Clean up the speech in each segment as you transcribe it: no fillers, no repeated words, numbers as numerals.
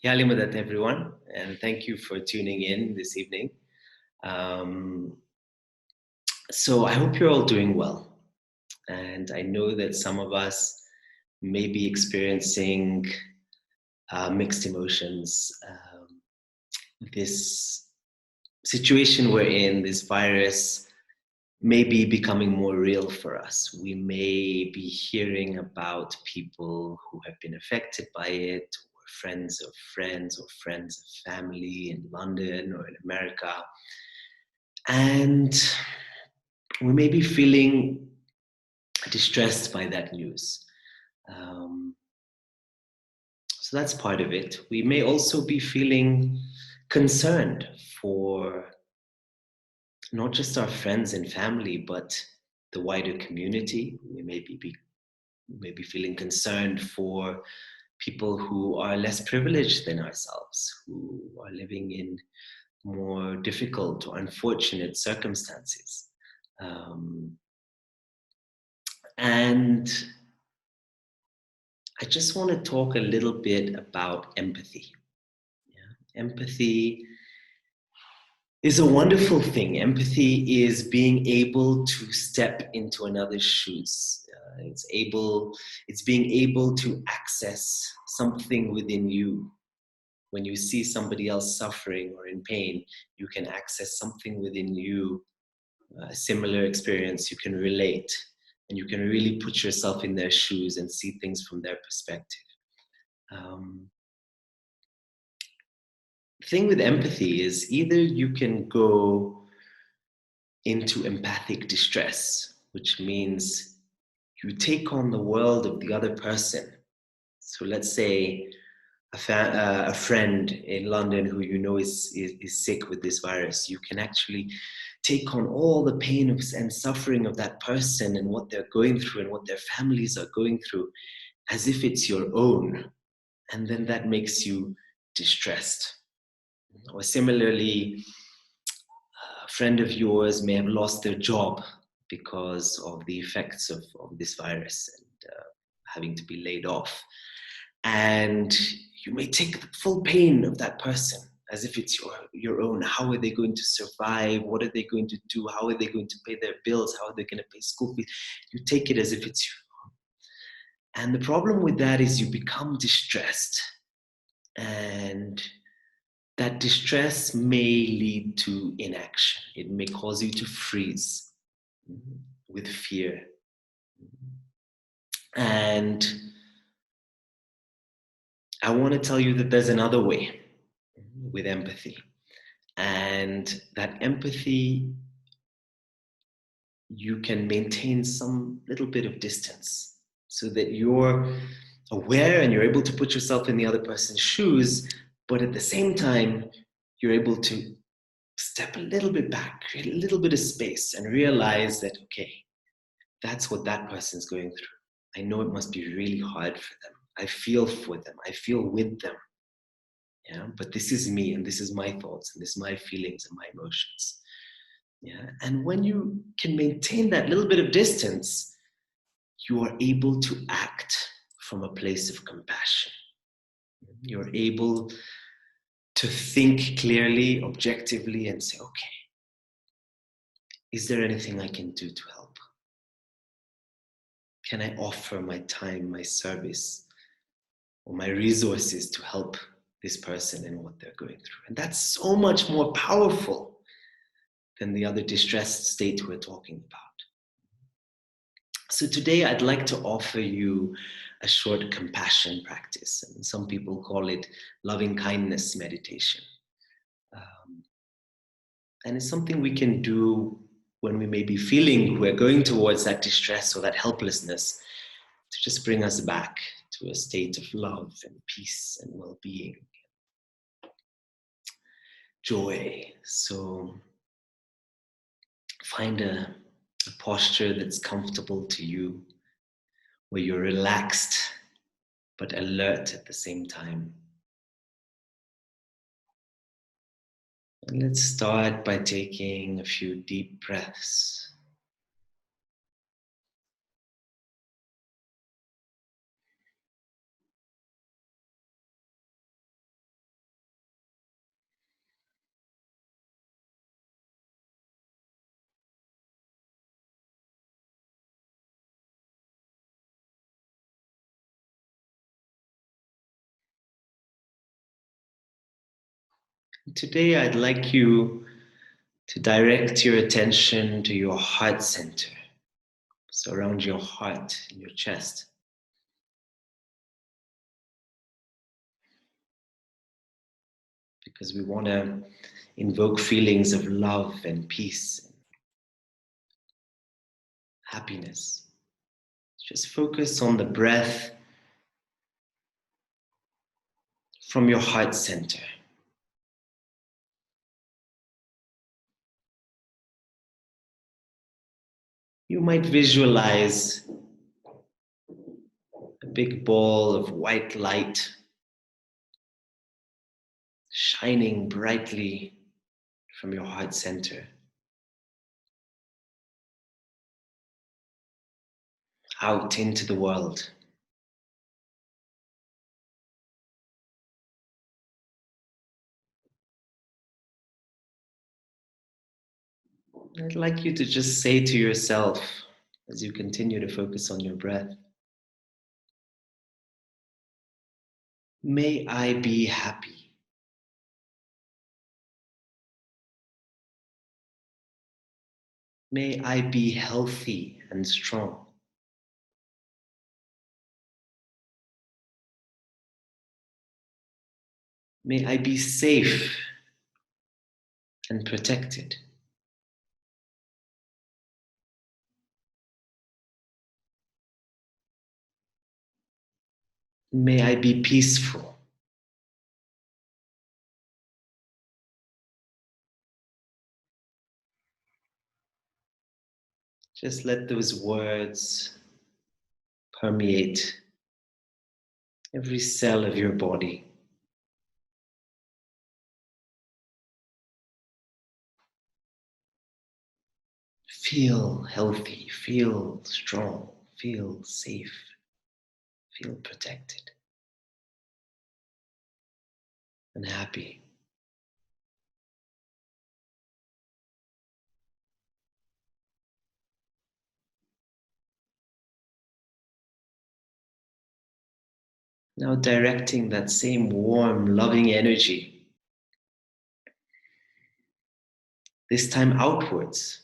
Yalimadat, everyone, and thank you for tuning in this evening. Um, so, I hope you're all doing well. And I know that some of us may be experiencing mixed emotions. This situation we're in, this virus, may be becoming more real for us. We may be hearing about people who have been affected by it, or friends, or friends of family in London or in America. And we may be feeling distressed by that news. Um, so that's part of it. We may also be feeling concerned for not just our friends and family, but the wider community. We may be feeling concerned for people who are less privileged than ourselves, who are living in more difficult or unfortunate circumstances. Um, and I just want to talk a little bit about empathy. Yeah? Empathy is a wonderful thing. Empathy is being able to step into another's shoes. It's being able to access something within you. When you see somebody else suffering or in pain, you can access something within you, a similar experience. You can relate, and you can really put yourself in their shoes and see things from their perspective. Um, thing with empathy is either you can go into empathic distress, which means you take on the world of the other person. So let's say a friend in London who you know is sick with this virus. You can actually take on all the pain and suffering of that person and what they're going through and what their families are going through as if it's your own. And then that makes you distressed. Or similarly, a friend of yours may have lost their job because of the effects of this virus and having to be laid off. And you may take the full pain of that person as if it's your own. How are they going to survive? What are they going to do? How are they going to pay their bills? How are they going to pay school fees? You take it as if it's your own. And the problem with that is you become distressed. And that distress may lead to inaction. It may cause you to freeze with fear. And I want to tell you that there's another way with empathy. And that empathy, you can maintain some little bit of distance so that you're aware and you're able to put yourself in the other person's shoes, but at the same time, you're able to step a little bit back, create a little bit of space, and realize that, okay, that's what that person's going through. I know it must be really hard for them. I feel for them. I feel with them. Yeah, but this is me, and this is my thoughts, and this is my feelings and my emotions. Yeah, and when you can maintain that little bit of distance, you are able to act from a place of compassion. You're able to think clearly, objectively, and say, okay, is there anything I can do to help? Can I offer my time, my service, or my resources to help this person in what they're going through? And that's so much more powerful than the other distressed state we're talking about. So today I'd like to offer you a short compassion practice, and some people call it loving kindness meditation. Um, and it's something we can do when we may be feeling we're going towards that distress or that helplessness, to just bring us back to a state of love and peace and well-being, joy. So find a posture that's comfortable to you, where you're relaxed but alert at the same time. And let's start by taking a few deep breaths. Today, I'd like you to direct your attention to your heart center. So, around your heart and your chest. Because we want to invoke feelings of love and peace, and happiness. Just focus on the breath from your heart center. You might visualize a big ball of white light shining brightly from your heart center out into the world. I'd like you to just say to yourself as you continue to focus on your breath, may I be happy. May I be healthy and strong. May I be safe and protected. May I be peaceful. Just let those words permeate every cell of your body. Feel healthy, feel strong, feel safe, feel protected and happy. Now directing that same warm, loving energy, this time outwards.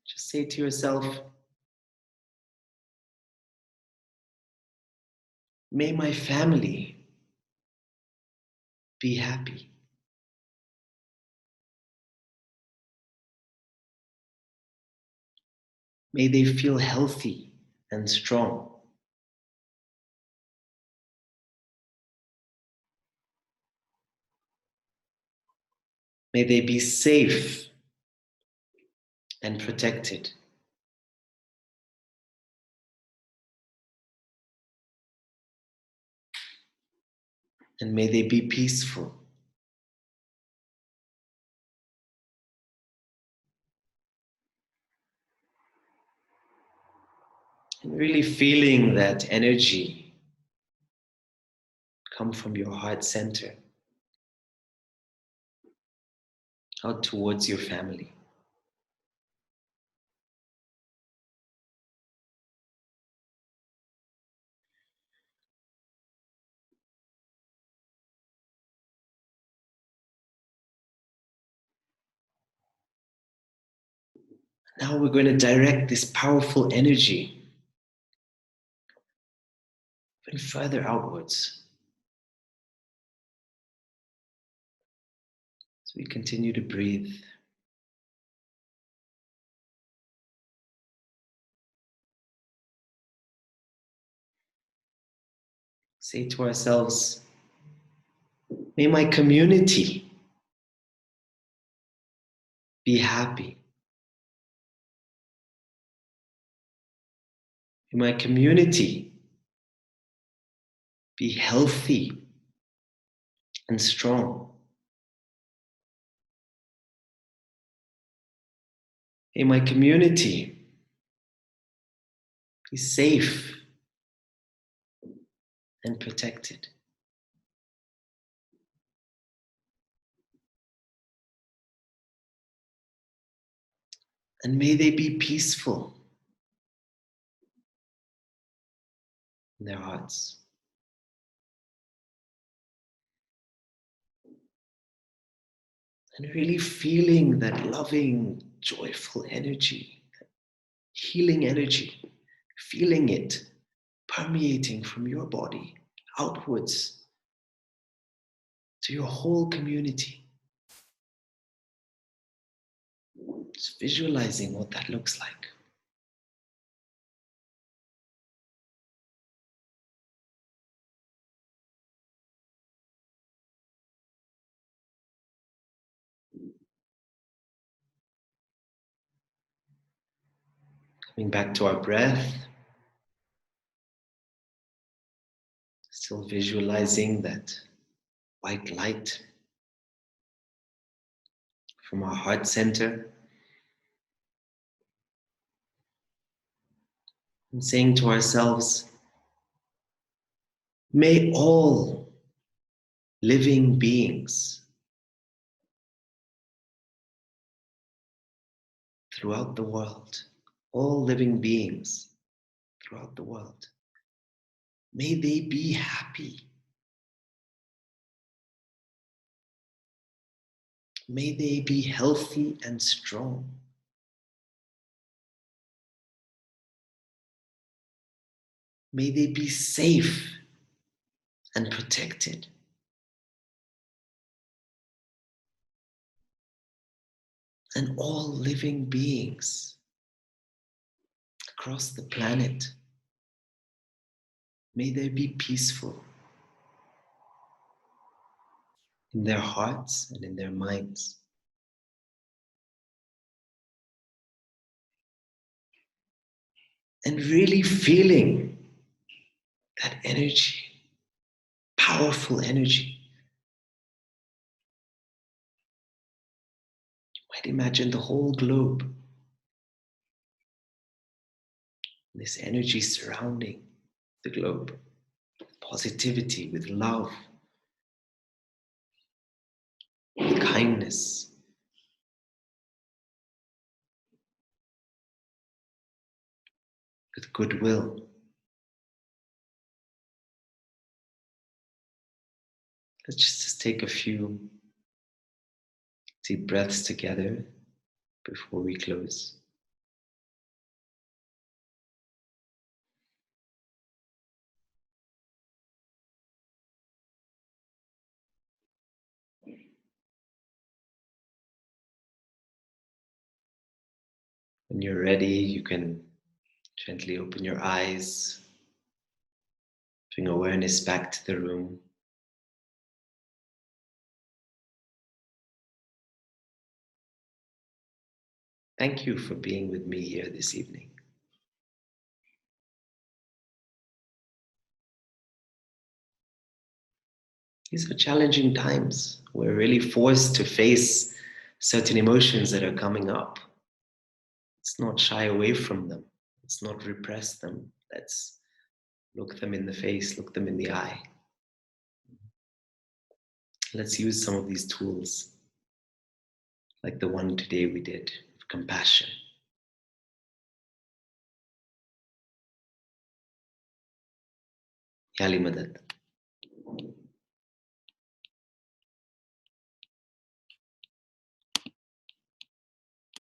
Just say to yourself, may my family be happy. May they feel healthy and strong. May they be safe and protected. And may they be peaceful. And really feeling that energy come from your heart center out towards your family. Now we're going to direct this powerful energy even further outwards. As we continue to breathe, say to ourselves, may my community be happy. May my community be healthy and strong. May my community be safe and protected. And may they be peaceful in their hearts. and really feeling that loving, joyful energy, healing energy, feeling it permeating from your body outwards to your whole community. Just visualizing what that looks like. Coming back to our breath, still visualizing that white light from our heart center, and saying to ourselves, may all living beings throughout the world, all living beings throughout the world, may they be happy. May they be healthy and strong. May they be safe and protected. And all living beings across the planet, may they be peaceful in their hearts and in their minds. And really feeling that energy, powerful energy. You might imagine the whole globe, this energy surrounding the globe, positivity, with love, with kindness, with goodwill. Let's just take a few deep breaths together before we close. When you're ready, you can gently open your eyes, bring awareness back to the room. Thank you for being with me here this evening. These are challenging times. We're really forced to face certain emotions that are coming up. Let's not shy away from them. Let's not repress them. Let's look them in the face, look them in the eye. Let's use some of these tools, like the one today we did, of compassion. Yali Madad.